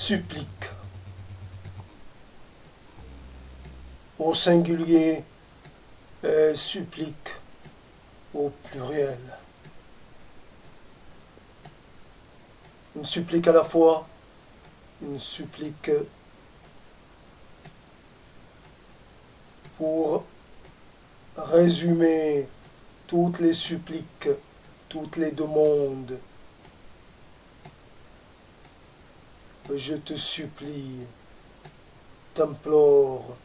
supplique. Au singulier et supplique au pluriel. Une supplique à la fois, une supplique pour résumer toutes les suppliques, toutes les demandes. Je te supplie, t'implore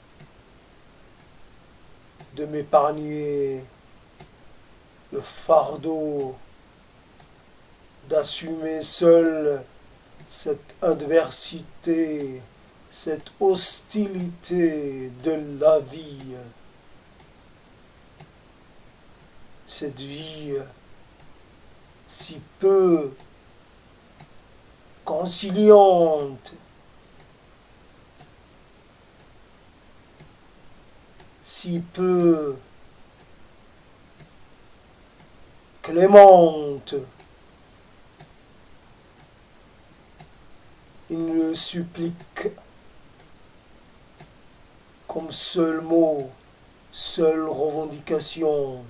de m'épargner le fardeau d'assumer seul cette adversité, cette hostilité de la vie, cette vie si peu conciliante, si peu clémente. Une supplique comme seul mot, seule revendication,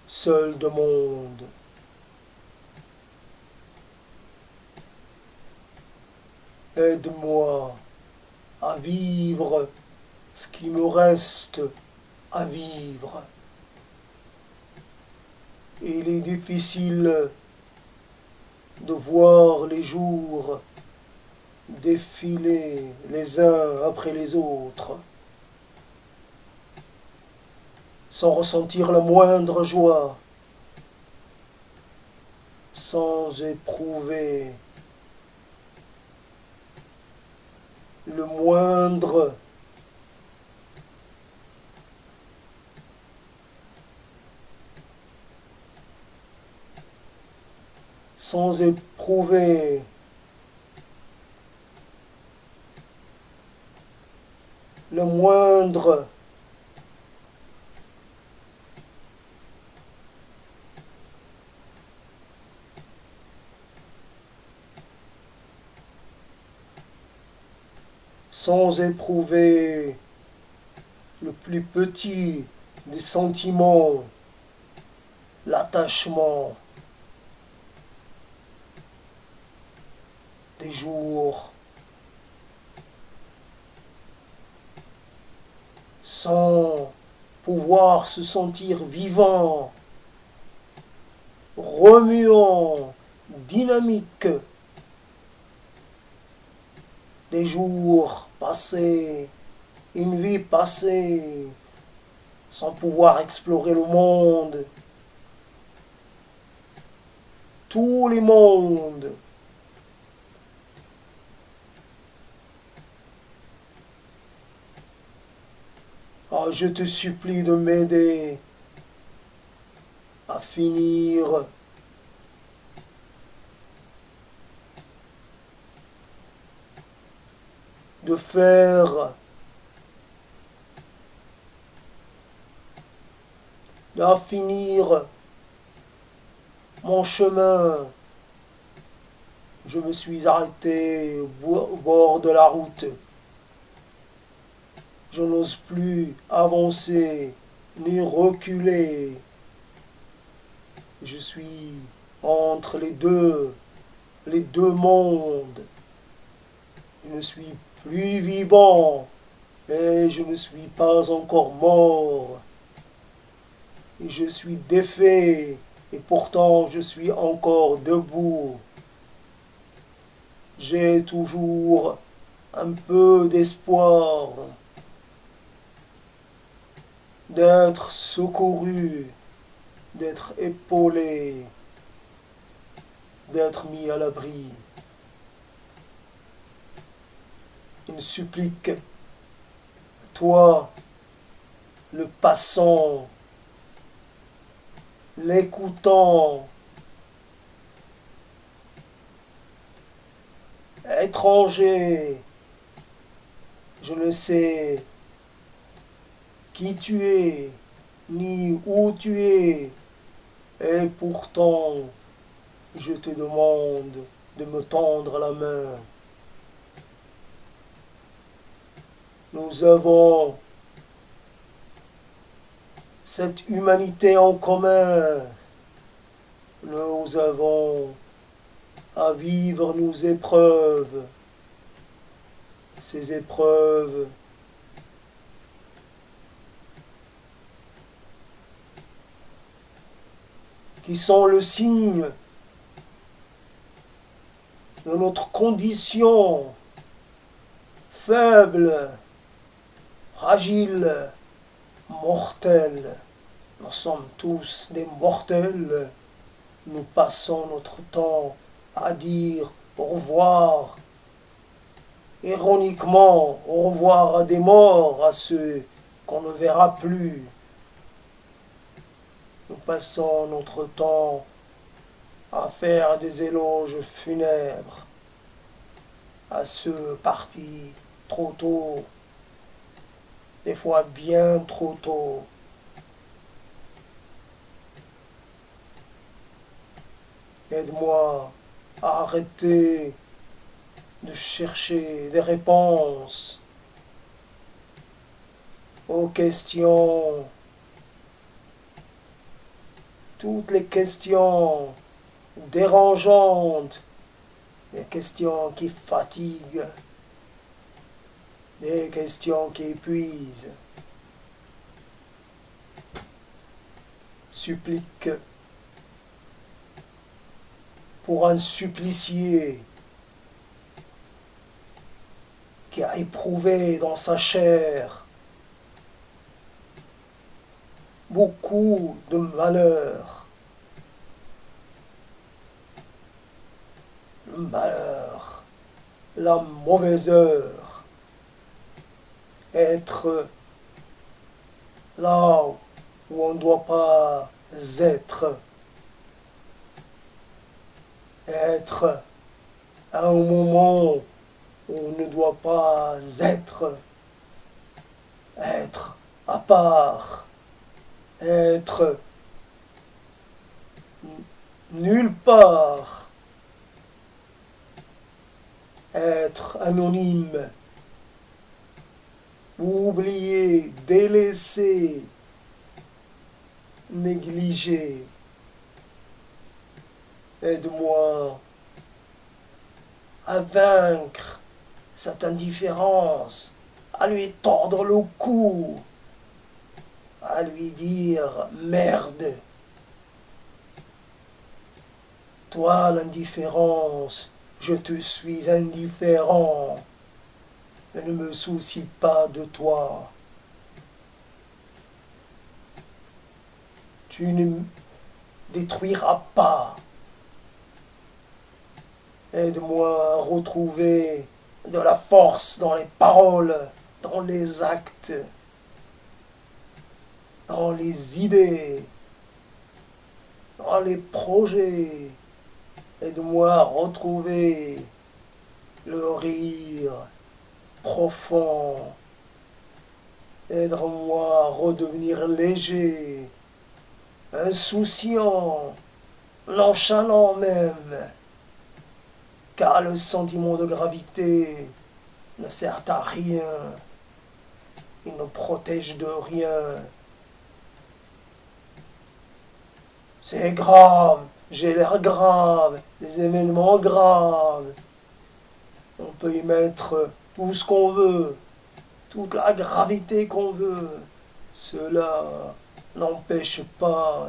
seule demande. Aide-moi à vivre ce qui me reste à vivre. Il est difficile de voir les jours défiler les uns après les autres, sans ressentir la moindre joie, sans éprouver le moindre sans éprouver le moindre sans éprouver le plus petit des sentiments, l'attachement des jours, sans pouvoir se sentir vivant, remuant, dynamique, des jours passés, une vie passée, sans pouvoir explorer le monde, tous les mondes. Ah, je te supplie de m'aider à finir de faire à finir mon chemin. Je me suis arrêté au bord de la route. Je n'ose plus avancer ni reculer. Je suis entre les deux mondes. Je ne suis plus vivant et je ne suis pas encore mort. Et je suis défait et pourtant je suis encore debout. J'ai toujours un peu d'espoir d'être secouru, d'être épaulé, d'être mis à l'abri. Une supplique, toi, le passant, l'écoutant, étranger, je ne sais qui tu es, ni où tu es, et pourtant je te demande de me tendre la main. Nous avons cette humanité en commun. Nous avons à vivre nos épreuves. Ces épreuves qui sont le signe de notre condition faible, fragile, mortelle. Nous sommes tous des mortels. Nous passons notre temps à dire au revoir. Ironiquement, au revoir à des morts, à ceux qu'on ne verra plus. Nous passons notre temps à faire des éloges funèbres à ceux partis trop tôt, des fois bien trop tôt. Aide-moi à arrêter de chercher des réponses aux questions, toutes les questions dérangeantes, des questions qui fatiguent, des questions qui épuisent. Supplique pour un supplicié qui a éprouvé dans sa chair beaucoup de malheur. Le malheur, la mauvaise heure, être là où on ne doit pas être à un moment où on ne doit pas être à part, être nulle part, être anonyme, oublié, délaissé, négligé. Aide-moi à vaincre cette indifférence, à lui tordre le cou, à lui dire merde. Toi, l'indifférence, je te suis indifférent. Je ne me soucie pas de toi. Tu ne me détruiras pas. Aide-moi à retrouver de la force dans les paroles, dans les actes, dans les idées, dans les projets. Aide-moi à retrouver le rire profond. Aide-moi à redevenir léger, insouciant, nonchalant même. Car le sentiment de gravité ne sert à rien. Il ne protège de rien. C'est grave, j'ai l'air grave, les événements graves. On peut y mettre tout ce qu'on veut, toute la gravité qu'on veut. Cela n'empêche pas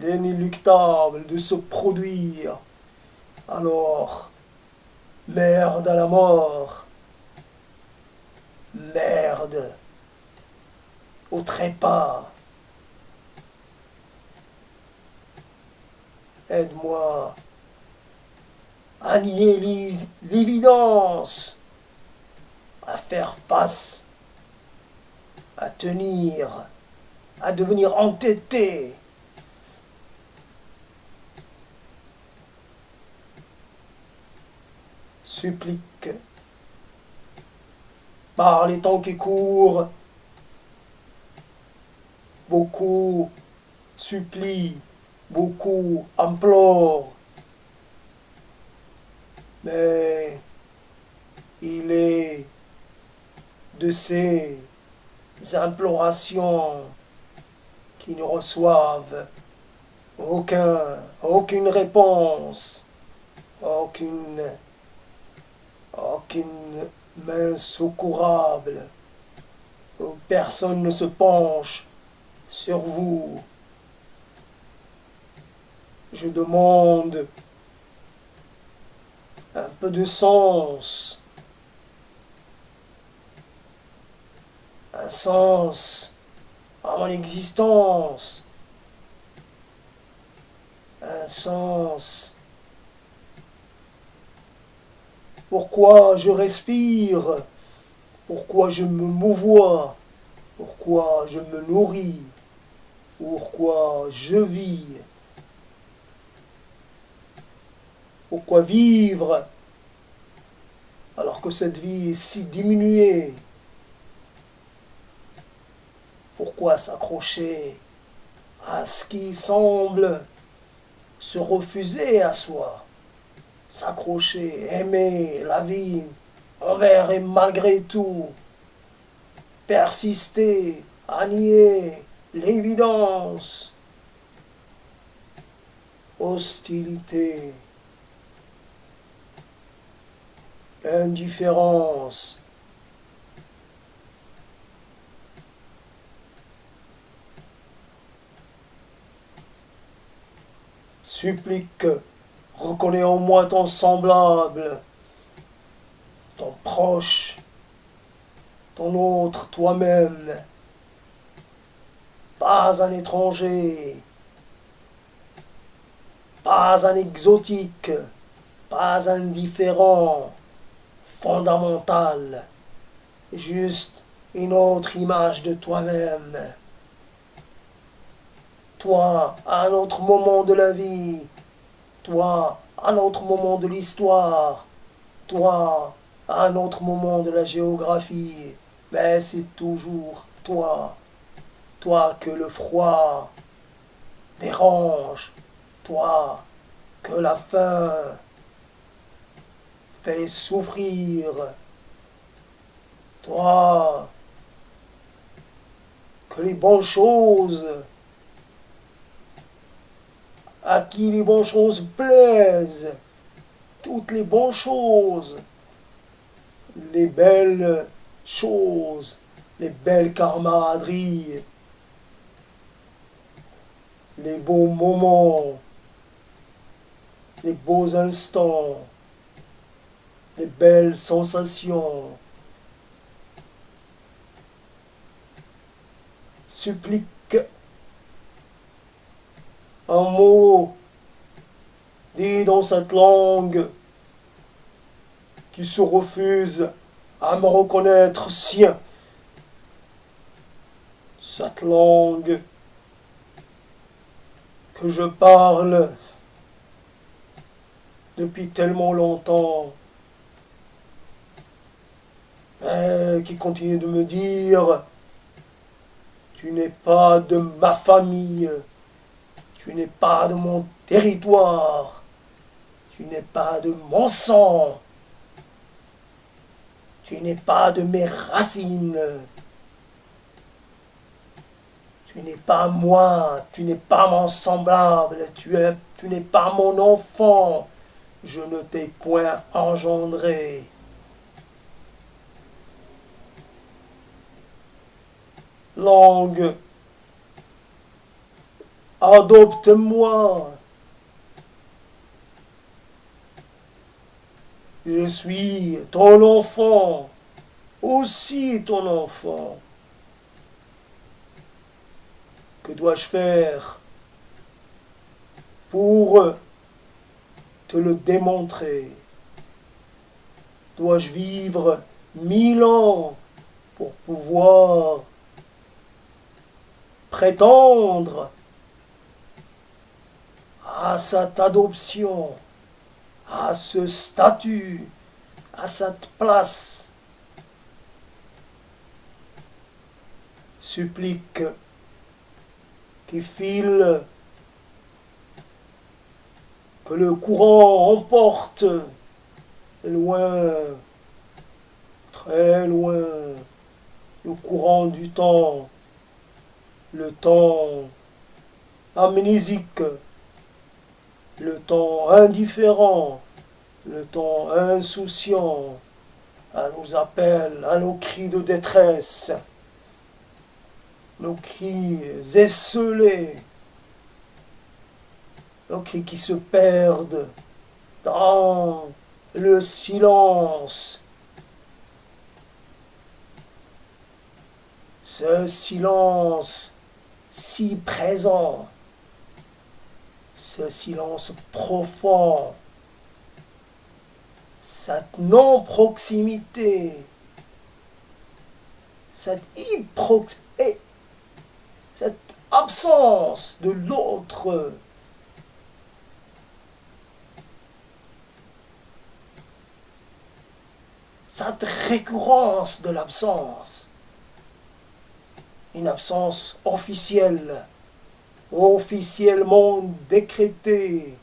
l'inéluctable de se produire. Alors, merde à la mort, merde au trépas. Aide-moi à nier l'évidence, à faire face, à tenir, à devenir entêté. Supplique par les temps qui courent, beaucoup supplient, beaucoup implorent. mais il est de ces implorations qui ne reçoivent aucune réponse, aucune, aucune main secourable, où personne ne se penche sur vous. Je demande un peu de sens, un sens à mon existence, un sens. Pourquoi je respire? Pourquoi je me mouvoie? Pourquoi je me nourris? Pourquoi je vis? Pourquoi vivre alors que cette vie est si diminuée? Pourquoi s'accrocher à ce qui semble se refuser à soi? S'accrocher, aimer la vie envers et malgré tout, persister à nier l'évidence, hostilité, indifférence. Supplique, reconnais en moi ton semblable, ton proche, ton autre, toi-même, pas un étranger, pas un exotique, pas un différent, fondamental, juste une autre image de toi-même. Toi, à un autre moment de la vie, toi, à un autre moment de l'histoire, toi, à un autre moment de la géographie, mais c'est toujours toi, toi que le froid dérange, toi que la faim fait souffrir, toi que les bonnes choses, à qui les bonnes choses plaisent, toutes les bonnes choses, les belles choses, les belles camaraderies, les beaux moments, les beaux instants, les belles sensations. Supplique un mot dit dans cette langue qui se refuse à me reconnaître sien. Cette langue que je parle depuis tellement longtemps, mais qui continue de me dire: tu n'es pas de ma famille, tu n'es pas de mon territoire, tu n'es pas de mon sang, tu n'es pas de mes racines, tu n'es pas moi, tu n'es pas mon semblable, tu n'es pas mon enfant, je ne t'ai point engendré. Langue, adopte-moi. Je suis ton enfant, aussi ton enfant. Que dois-je faire pour te le démontrer? Dois-je vivre 1000 ans pour pouvoir prétendre à cette adoption, à ce statut, à cette place? Supplique qui file, que le courant emporte loin, très loin, le courant du temps, le temps amnésique, le temps indifférent, le temps insouciant, à nos appels, à nos cris de détresse, nos cris esselés, nos cris qui se perdent dans le silence. Ce silence si présent, ce silence profond, cette non-proximité, cette cette absence de l'autre, cette récurrence de l'absence, une absence officielle, officiellement décrétée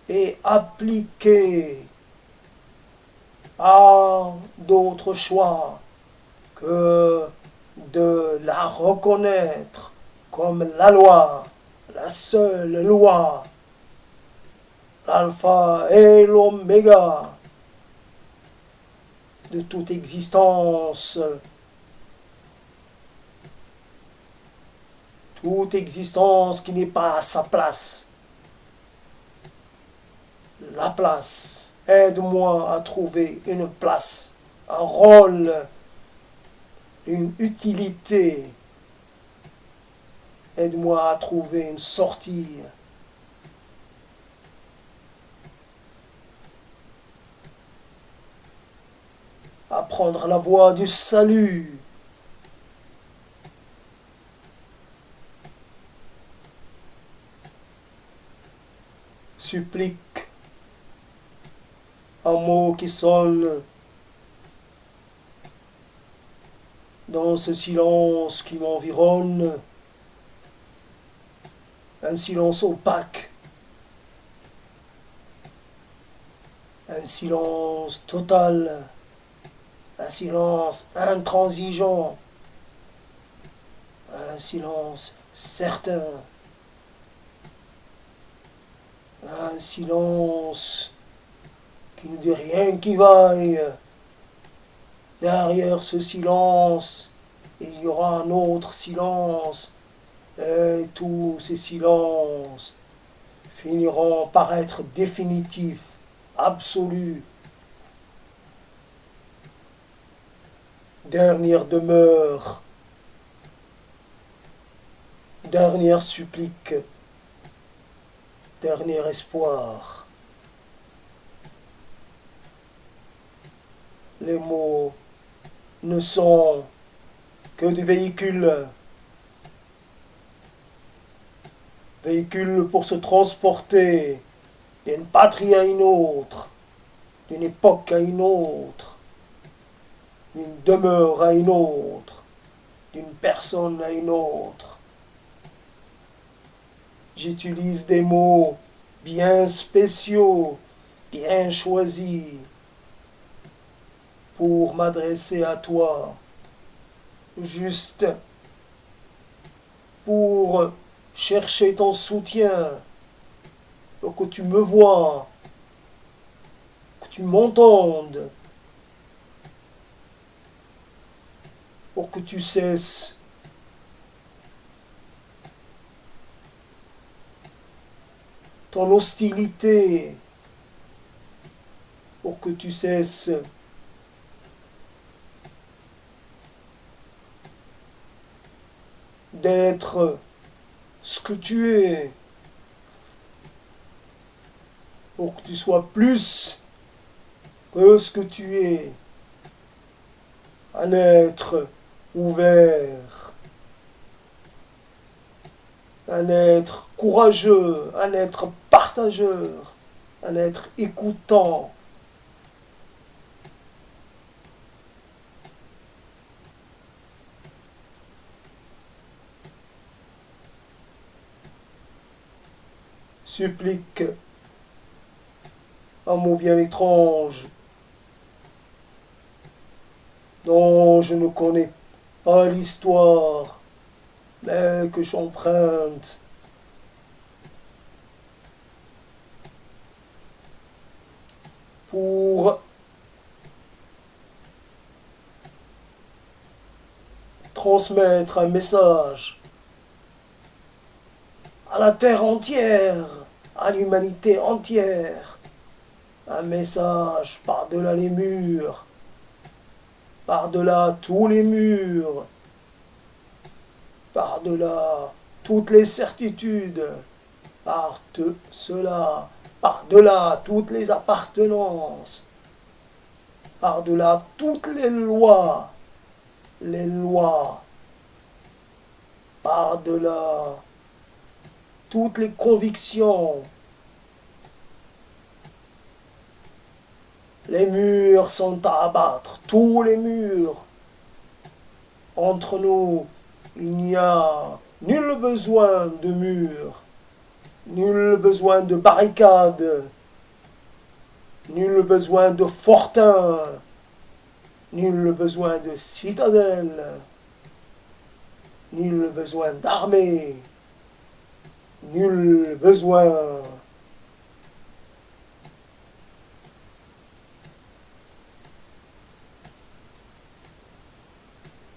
et appliquée, à d'autres choix que de la reconnaître comme la loi, la seule loi, l'alpha et l'oméga de toute existence. Toute existence qui n'est pas à sa place. La place. Aide-moi à trouver une place, un rôle, une utilité. Aide-moi à trouver une sortie. À prendre la voie du salut. Supplique. Un mot qui sonne dans ce silence qui m'environne, un silence opaque, un silence total, un silence intransigeant, un silence certain, un silence qui ne dit rien qui vaille. Derrière ce silence, il y aura un autre silence, et tous ces silences finiront par être définitifs, absolus. Dernière demeure, dernière supplique, dernier espoir. Les mots ne sont que des véhicules. Véhicules pour se transporter d'une patrie à une autre, d'une époque à une autre, d'une demeure à une autre, d'une personne à une autre. J'utilise des mots bien spéciaux, bien choisis, pour m'adresser à toi, juste pour chercher ton soutien, pour que tu me vois, que tu m'entendes, pour que tu cesses ton hostilité, pour que tu cesses d'être ce que tu es, pour que tu sois plus que ce que tu es, un être ouvert, un être courageux, un être partageur, un être écoutant. Supplique, un mot bien étrange, dont je ne connais pas l'histoire, mais que j'emprunte pour transmettre un message à la terre entière, à l'humanité entière, un message par-delà les murs, par-delà tous les murs, par-delà toutes les certitudes, par-delà toutes les appartenances, par-delà toutes les lois, par-delà toutes les convictions. Les murs sont à abattre, tous les murs. Entre nous, il n'y a nul besoin de murs, nul besoin de barricades, nul besoin de fortins, nul besoin de citadelles, nul besoin d'armées, nul besoin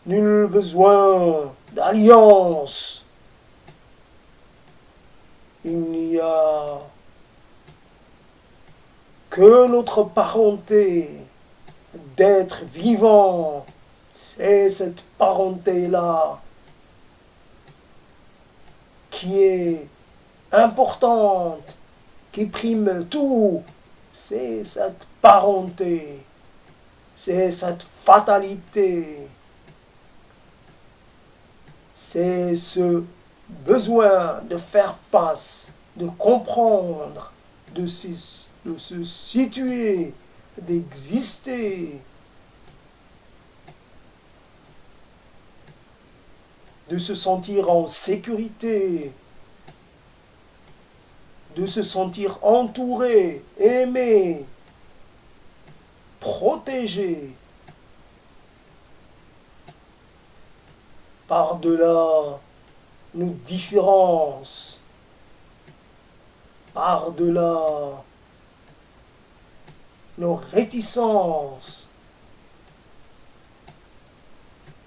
nul besoin d'alliance. Il n'y a que notre parenté d'être vivant. C'est cette parenté-là qui est importante, qui prime tout. C'est cette parenté, c'est cette fatalité. C'est ce besoin de faire face, de comprendre, de se situer, d'exister, de se sentir en sécurité, de se sentir entouré, aimé, protégé. Par-delà nos différences, par-delà nos réticences,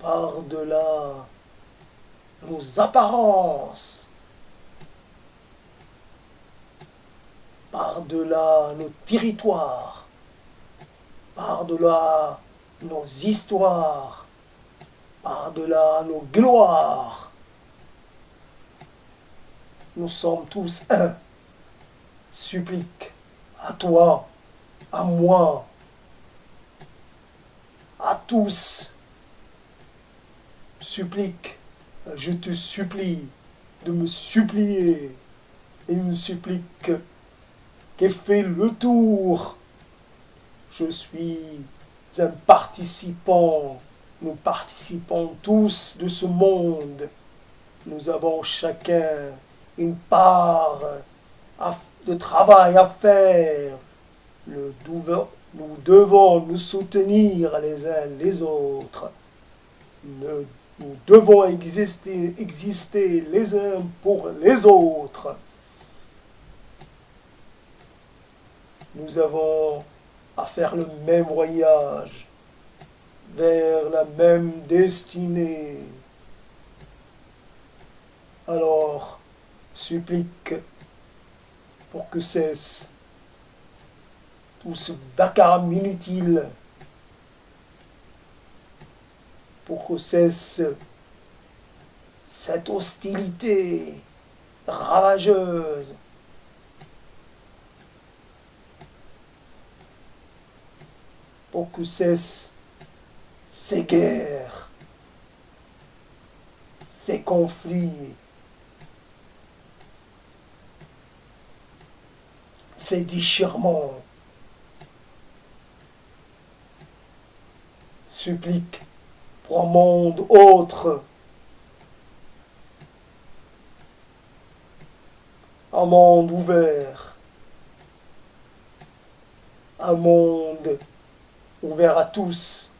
par-delà nos apparences, par-delà nos territoires, par-delà nos histoires, par-delà nos gloires. Nous sommes tous un. Supplique à toi, à moi, à tous. Supplique, je te supplie de me supplier. Et une supplique qui fait le tour. Je suis un participant. Nous participons tous de ce monde. Nous avons chacun une part de travail à faire. Nous devons nous soutenir les uns les autres. Nous devons exister les uns pour les autres. Nous avons à faire le même voyage vers la même destinée. Alors, supplique pour que cesse tout ce vacarme inutile, pour que cesse cette hostilité ravageuse, pour que cesse ces guerres, ces conflits, ces déchirements. Supplique pour un monde autre, un monde ouvert, un monde ouvert à tous,